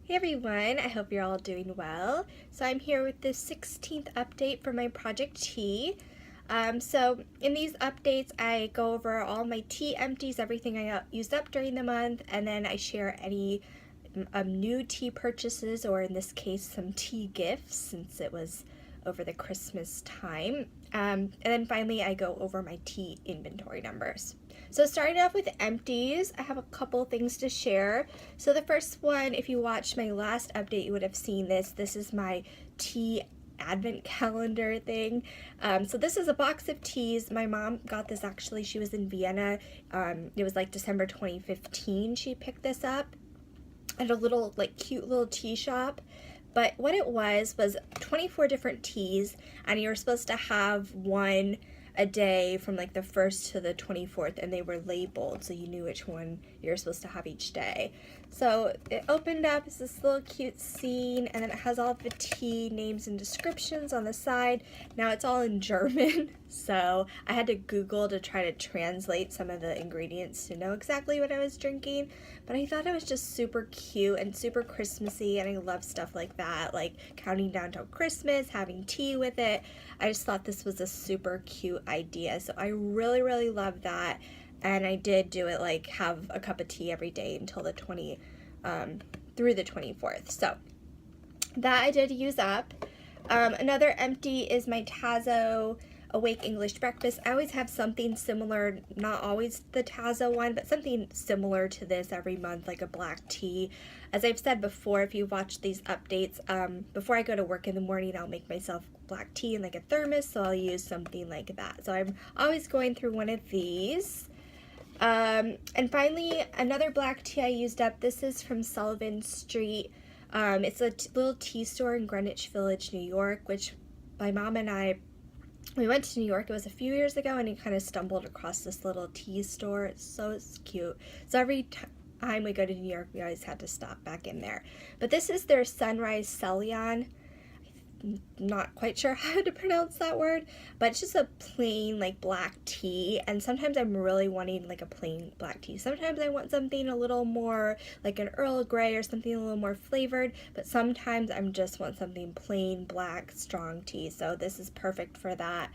Hey everyone, I hope you're all doing well. So I'm here with the 16th update for my Project Tea. So in these updates, I go over all my tea empties, everything I used up during the month, and then I share any new tea purchases, or in this case, some tea gifts since it was over the Christmas time. And then finally, I go over my tea inventory numbers. So starting off with empties, I have a couple things to share. So the first one, if you watched my last update, you would have seen this. This is my tea advent calendar thing. So this is a box of teas. My mom got this actually, she was in Vienna. It was like December 2015 she picked this up at a little cute little tea shop. But what it was 24 different teas, and you were supposed to have one a day from like the 1st to the 24th, and they were labeled so you knew which one you were supposed to have each day. So it opened up, it's this little cute scene, and then it has all of the tea names and descriptions on the side. Now it's all in German, so I had to Google to try to translate some of the ingredients to know exactly what I was drinking, but I thought it was just super cute and super Christmassy, and I love stuff like that, like counting down till Christmas, having tea with it. I just thought this was a super cute idea, so I really love that. And I did do it, like have a cup of tea every day until the through the 24th. So that I did use up. Another empty is my Tazo Awake English Breakfast. I always have something similar, not always the Tazo one, but something similar to this every month, like a black tea. As I've said before, if you've watched these updates, before I go to work in the morning, I'll make myself black tea in like a thermos, so I'll use something like that. So I'm always going through one of these. And finally, another black tea I used up. This is from Sullivan Street. It's a little tea store in Greenwich Village, New York, which my mom and I, we went to New York. It was a few years ago, and we kind of stumbled across this little tea store. It's cute. So every time we go to New York, we always had to stop back in there. But this is their Sunrise Celion. Not quite sure how to pronounce that word, but it's just a plain like black tea, and sometimes I'm really wanting like a plain black tea. Sometimes I want something a little more like an Earl Grey or something a little more flavored, but sometimes I just want something plain black strong tea, so this is perfect for that.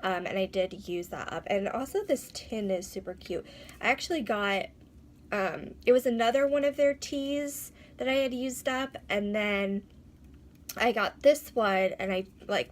And I did use that up. And also this tin is super cute. I actually got it was another one of their teas that I had used up, and then I got this one, and I like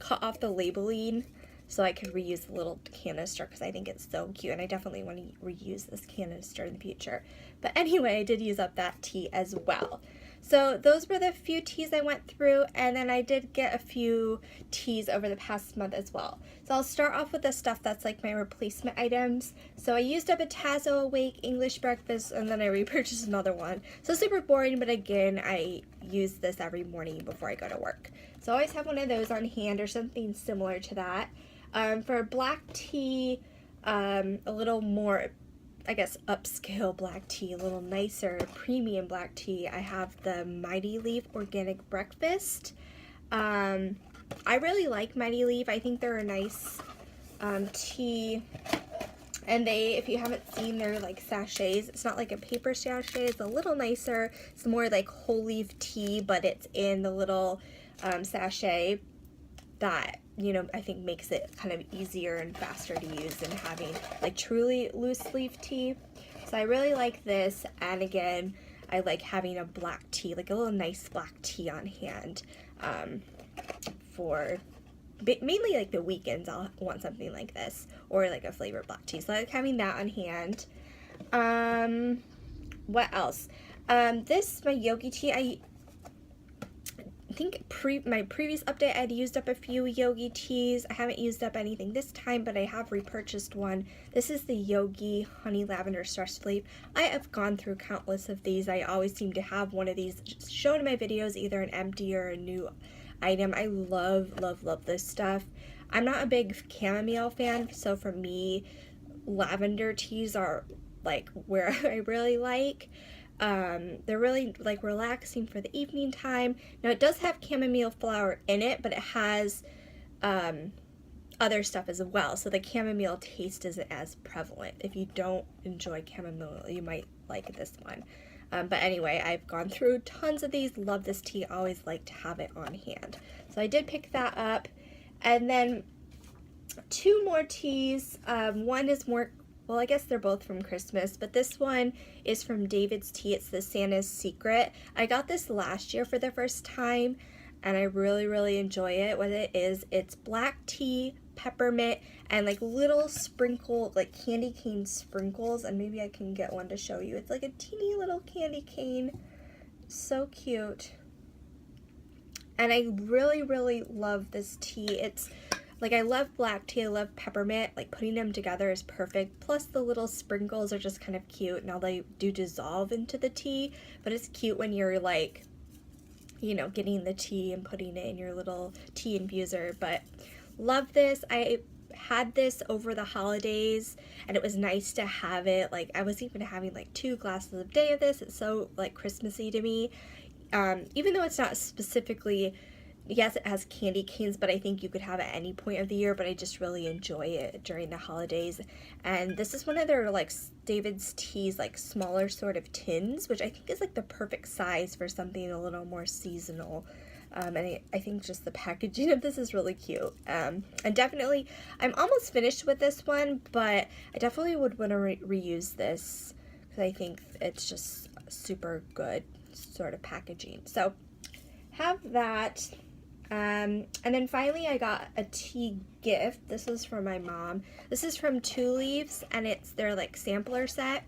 cut off the labeling so I could reuse the little canister because I think it's so cute, and I definitely want to reuse this canister in the future. But anyway, I did use up that tea as well. So those were the few teas I went through, and then I did get a few teas over the past month as well. So I'll start off with the stuff that's like my replacement items. So I used up a Tazo Awake English Breakfast, and then I repurchased another one. So super boring, but again, I use this every morning before I go to work. So I always have one of those on hand or something similar to that. For black tea, a little more, I guess, upscale black tea, a little nicer premium black tea, I have the Mighty Leaf Organic Breakfast. I really like Mighty Leaf. I think they're a nice tea, and they, if you haven't seen their like sachets, it's not like a paper sachet, it's a little nicer. It's more like whole leaf tea, but it's in the little sachet that, you know, I think makes it kind of easier and faster to use than having like truly loose leaf tea. So I really like this, and again, I like having a black tea, like a little nice black tea on hand for mainly like the weekends. I'll want something like this, or like a flavored black tea, so I like having that on hand. What else? This, my yogi tea, I think my previous update I'd used up a few yogi teas. I haven't used up anything this time, but I have repurchased one. This is the Yogi Honey Lavender Stress Sleep. I have gone through countless of these. I always seem to have one of these shown in my videos, either an empty or a new item. I love this stuff. I'm not a big chamomile fan, so for me, lavender teas are like where I really like. They're really like relaxing for the evening time. Now it does have chamomile flower in it, but it has other stuff as well, so the chamomile taste isn't as prevalent. If you don't enjoy chamomile, you might like this one. But anyway, I've gone through tons of these, love this tea, always like to have it on hand. So I did pick that up. And then 2 more teas. One is more, well, I guess they're both from Christmas, but this one is from David's Tea. It's the Santa's Secret. I got this last year for the first time, and I really, really enjoy it. What it is, it's black tea, peppermint, and like little sprinkle, like candy cane sprinkles, and maybe I can get one to show you. It's like a teeny little candy cane. So cute. And I really, really love this tea. It's like, I love black tea, I love peppermint, like putting them together is perfect. Plus the little sprinkles are just kind of cute. Now they do dissolve into the tea, but it's cute when you're like, you know, getting the tea and putting it in your little tea infuser. But love this. I had this over the holidays and it was nice to have it. Like, I was even having like 2 glasses a day of this. It's so like Christmassy to me. Even though it's not specifically, yes, it has candy canes, but I think you could have it at any point of the year, but I just really enjoy it during the holidays. And this is one of their like David's Tea's like smaller sort of tins, which I think is like the perfect size for something a little more seasonal. And I think just the packaging of this is really cute. And definitely, I'm almost finished with this one, but I definitely would want to reuse this because I think it's just super good sort of packaging. So have that. And then finally I got a tea gift. This is for my mom. This is from 2 Leaves, and it's their like sampler set.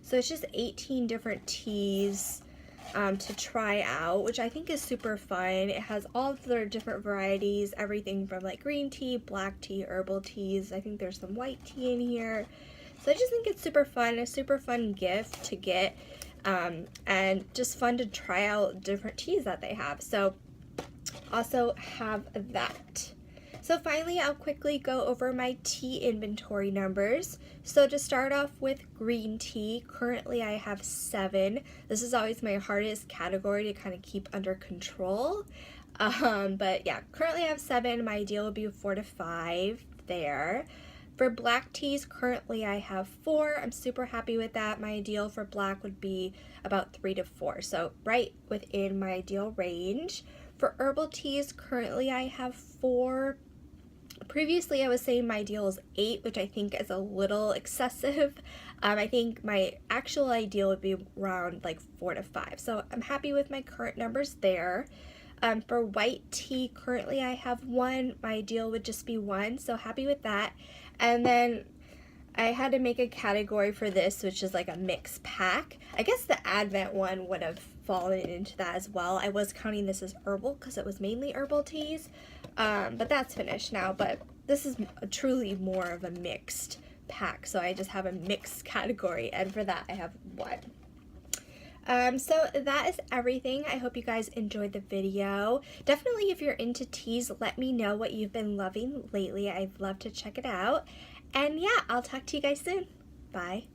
So it's just 18 different teas to try out, which I think is super fun. It has all of their different varieties, everything from like green tea, black tea, herbal teas. I think there's some white tea in here. So I just think it's super fun, a super fun gift to get, and just fun to try out different teas that they have. So also have that. So finally, I'll quickly go over my tea inventory numbers. So to start off with green tea, currently I have 7. This is always my hardest category to kind of keep under control. But yeah, currently I have 7. My ideal would be 4 to 5 there. For black teas, currently I have 4. I'm super happy with that. My ideal for black would be about 3 to 4. So right within my ideal range. For herbal teas, currently I have 4. Previously, I was saying my ideal is 8, which I think is a little excessive. I think my actual ideal would be around like 4 to 5. So I'm happy with my current numbers there. For white tea, currently I have 1. My ideal would just be 1, so happy with that. And then I had to make a category for this, which is like a mixed pack. I guess the Advent one would have fallen into that as well. I was counting this as herbal because it was mainly herbal teas, but that's finished now. But this is truly more of a mixed pack, so I just have a mixed category, and for that I have 1. So that is everything. I hope you guys enjoyed the video. Definitely, if you're into teas, let me know what you've been loving lately. I'd love to check it out. And yeah, I'll talk to you guys soon. Bye.